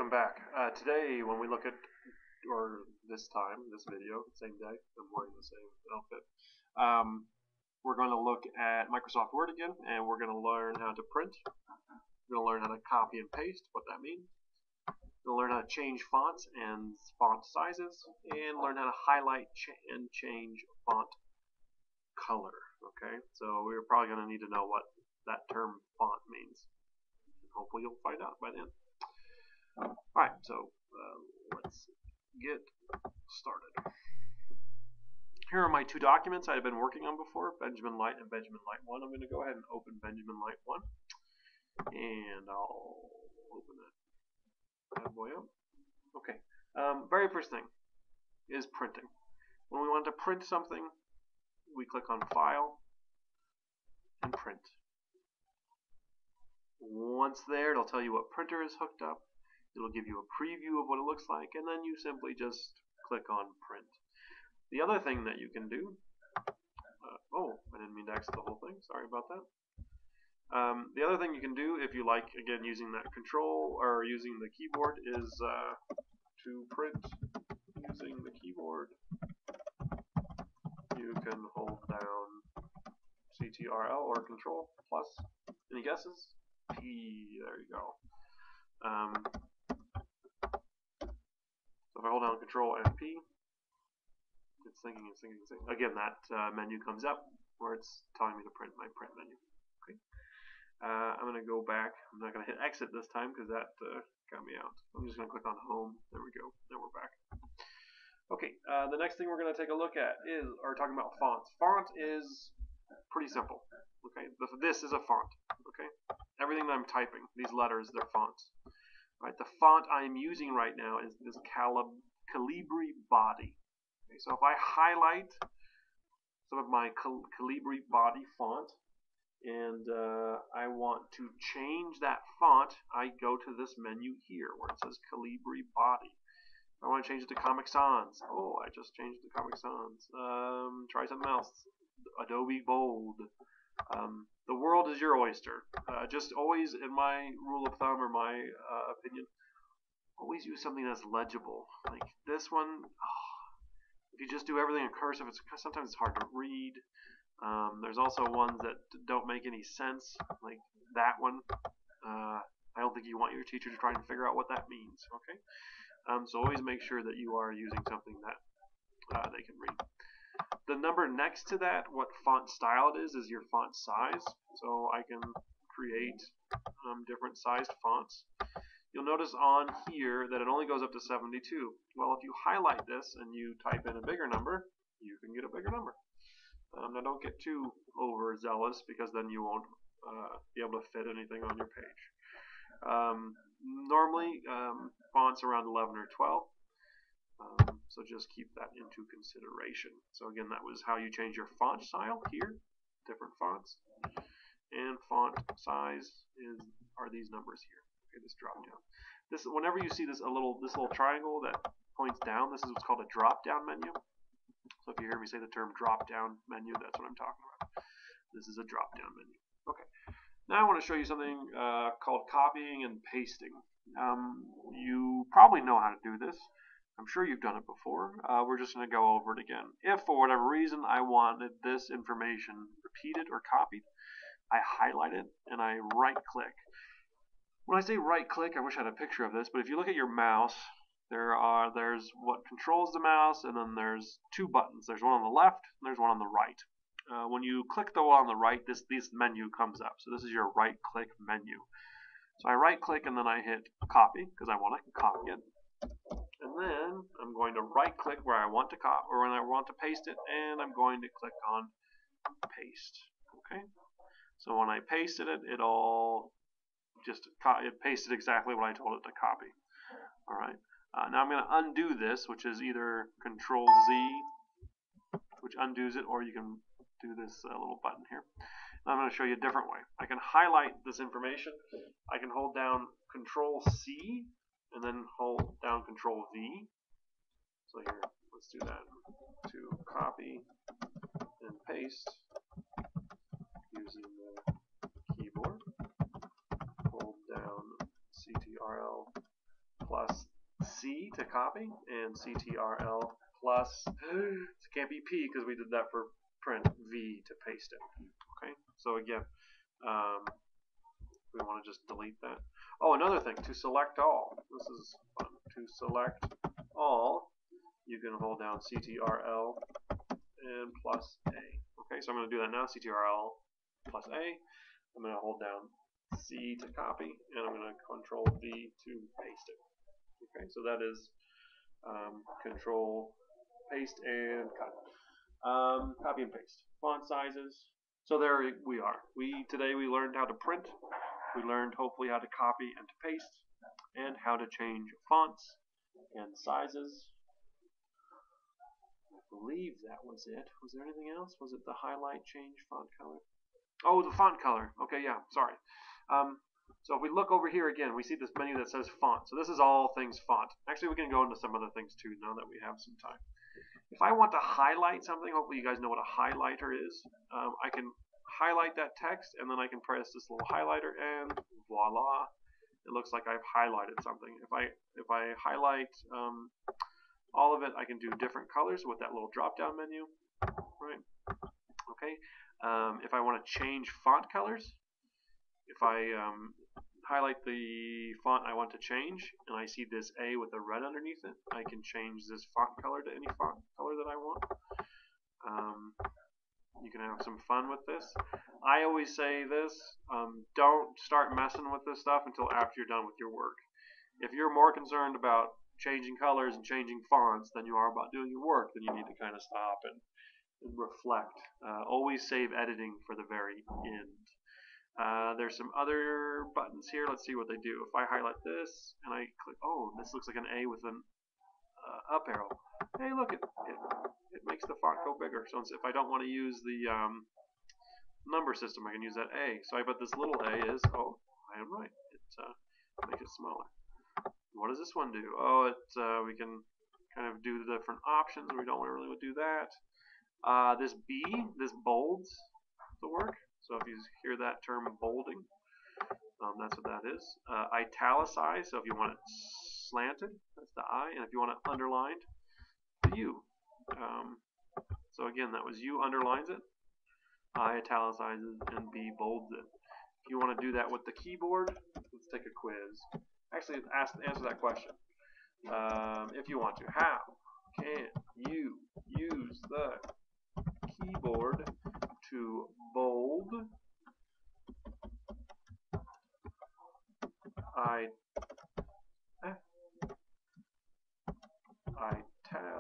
I'm back. Today, when we look at, or this video, same day, I'm wearing the same outfit. We're going to look at Microsoft Word again, and we're going to learn how to print. We're going to learn how to copy and paste, what that means. We're going to learn how to change fonts and font sizes, and learn how to highlight and change font color. Okay, so we're probably going to need to know what that term font means. Hopefully you'll find out by then. Alright, so let's get started. Here are my two documents I've been working on before, Benjamin Light and Benjamin Light 1. I'm going to go ahead and open Benjamin Light 1, and I'll open that bad boy up. Okay, very first thing is printing. When we want to print something, we click on File and Print. Once there, it'll tell you what printer is hooked up. It'll give you a preview of what it looks like, and then you simply just click on Print. The other thing that you can do, oh, I didn't mean to exit the whole thing, sorry about that. The other thing you can do, if you like, again, using that control, or using the keyboard, is to print using the keyboard. You can hold down CTRL or Control plus. Any guesses? P, there you go. So if I hold down Control and P, it's thinking. Again, that menu comes up where it's telling me to print my print menu. Okay. I'm going to go back. I'm not going to hit exit this time because that got me out. I'm just going to click on Home. There we go. Now we're back. Okay. The next thing we're going to take a look at is, or talking about fonts. Font is pretty simple. Okay. This is a font. Okay. Everything that I'm typing, these letters, they're fonts. Right. The font I'm using right now is this Calibri body. Okay, so if I highlight some of my Calibri body font and I want to change that font, I go to this menu here where it says Calibri body. I want to change it to Comic Sans. Oh, I just changed it to Comic Sans. Try something else. Adobe Bold. The world is your oyster. Just always, in my rule of thumb or my opinion, always use something that's legible. Like this one, if you just do everything in cursive, sometimes it's hard to read. There's also ones that don't make any sense, like that one. I don't think you want your teacher to try and figure out what that means. Okay, so always make sure that you are using something that they can read. The number next to that, what font style it is your font size. So I can create different sized fonts. You'll notice on here that it only goes up to 72. Well, if you highlight this and you type in a bigger number, you can get a bigger number. Now don't get too overzealous because then you won't be able to fit anything on your page. Normally, fonts around 11 or 12. So just keep that into consideration. So again, that was how you change your font style here, different fonts, and font size are these numbers here. Okay, this drop down. This, whenever you see this little triangle that points down, this is what's called a drop down menu. So if you hear me say the term drop down menu, that's what I'm talking about. This is a drop down menu. Okay. Now I want to show you something called copying and pasting. You probably know how to do this. I'm sure you've done it before. We're just going to go over it again. If for whatever reason I wanted this information repeated or copied, I highlight it and I right click. When I say right click, I wish I had a picture of this, but if you look at your mouse, there's what controls the mouse, and then there's two buttons. There's one on the left and there's one on the right. When you click the one on the right, this menu comes up. So this is your right click menu. So I right click and then I hit copy because I want to copy it. And then I'm going to right click where I want to copy or when I want to paste it, and I'm going to click on paste. Okay. So when I pasted it, it pasted exactly what I told it to copy. All right. Now I'm going to undo this, which is either Control Z, which undoes it, or you can do this little button here. Now I'm going to show you a different way. I can highlight this information. I can hold down Control C and then hold down Control V. So here, let's do that. To copy and paste using the keyboard. Hold down CTRL plus C to copy, and CTRL plus, it can't be P because we did that for print, V to paste it. Okay, so again, we want to just delete that. Oh, another thing, to select all. This is fun. To select all, you can hold down CTRL and plus A. Okay, so I'm going to do that now, CTRL plus A. I'm going to hold down C to copy, and I'm going to Control V to paste it. Okay, so that is Control, paste, and cut. Copy and paste. Font sizes. So there we are. Today we learned how to print. We learned hopefully how to copy and to paste, and how to change fonts and sizes. I believe that was it. Was there anything else? Was it the highlight, change font color? Oh, the font color. Okay, yeah, sorry. So if we look over here again, we see this menu that says font. So this is all things font. Actually, we can go into some other things too now that we have some time. If I want to highlight something, hopefully you guys know what a highlighter is. I can highlight that text, and then I can press this little highlighter, and voila, it looks like I've highlighted something. If I highlight all of it, I can do different colors with that little drop-down menu, right? Okay. If I want to change font colors, if I highlight the font I want to change, and I see this A with a red underneath it, I can change this font color to any font color that I want. You can have some fun with this. I always say this, don't start messing with this stuff until after you're done with your work. If you're more concerned about changing colors and changing fonts than you are about doing your work, then you need to kind of stop and reflect. Always save editing for the very end. There's some other buttons here. Let's see what they do. If I highlight this and I click, oh, this looks like an A with an up arrow. Hey, look, it makes the font go bigger. So if I don't want to use the number system, I can use that A. So I bet this little A is, oh, I am right. It makes it smaller. What does this one do? Oh, we can kind of do the different options. We don't really want to do that. This B, this bolds the work. So if you hear that term bolding, that's what that is. Italicize, so if you want it slanted, that's the I, and if you want it underlined, the U. So again, that was U underlines it, I italicizes, and B bolds it. If you want to do that with the keyboard, let's take a quiz. Actually, answer that question. If you want to, how can you use the keyboard to bold,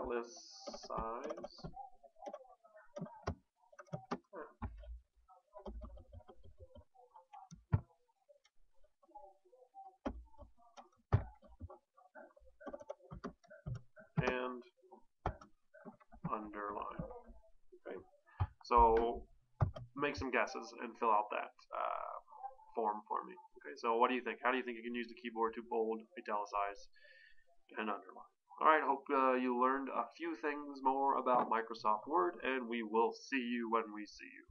italicize, and underline. Okay, so make some guesses and fill out that form for me. Okay, so what do you think? How do you think you can use the keyboard to bold, italicize, and underline? Alright, hope you learned a few things more about Microsoft Word, and we will see you when we see you.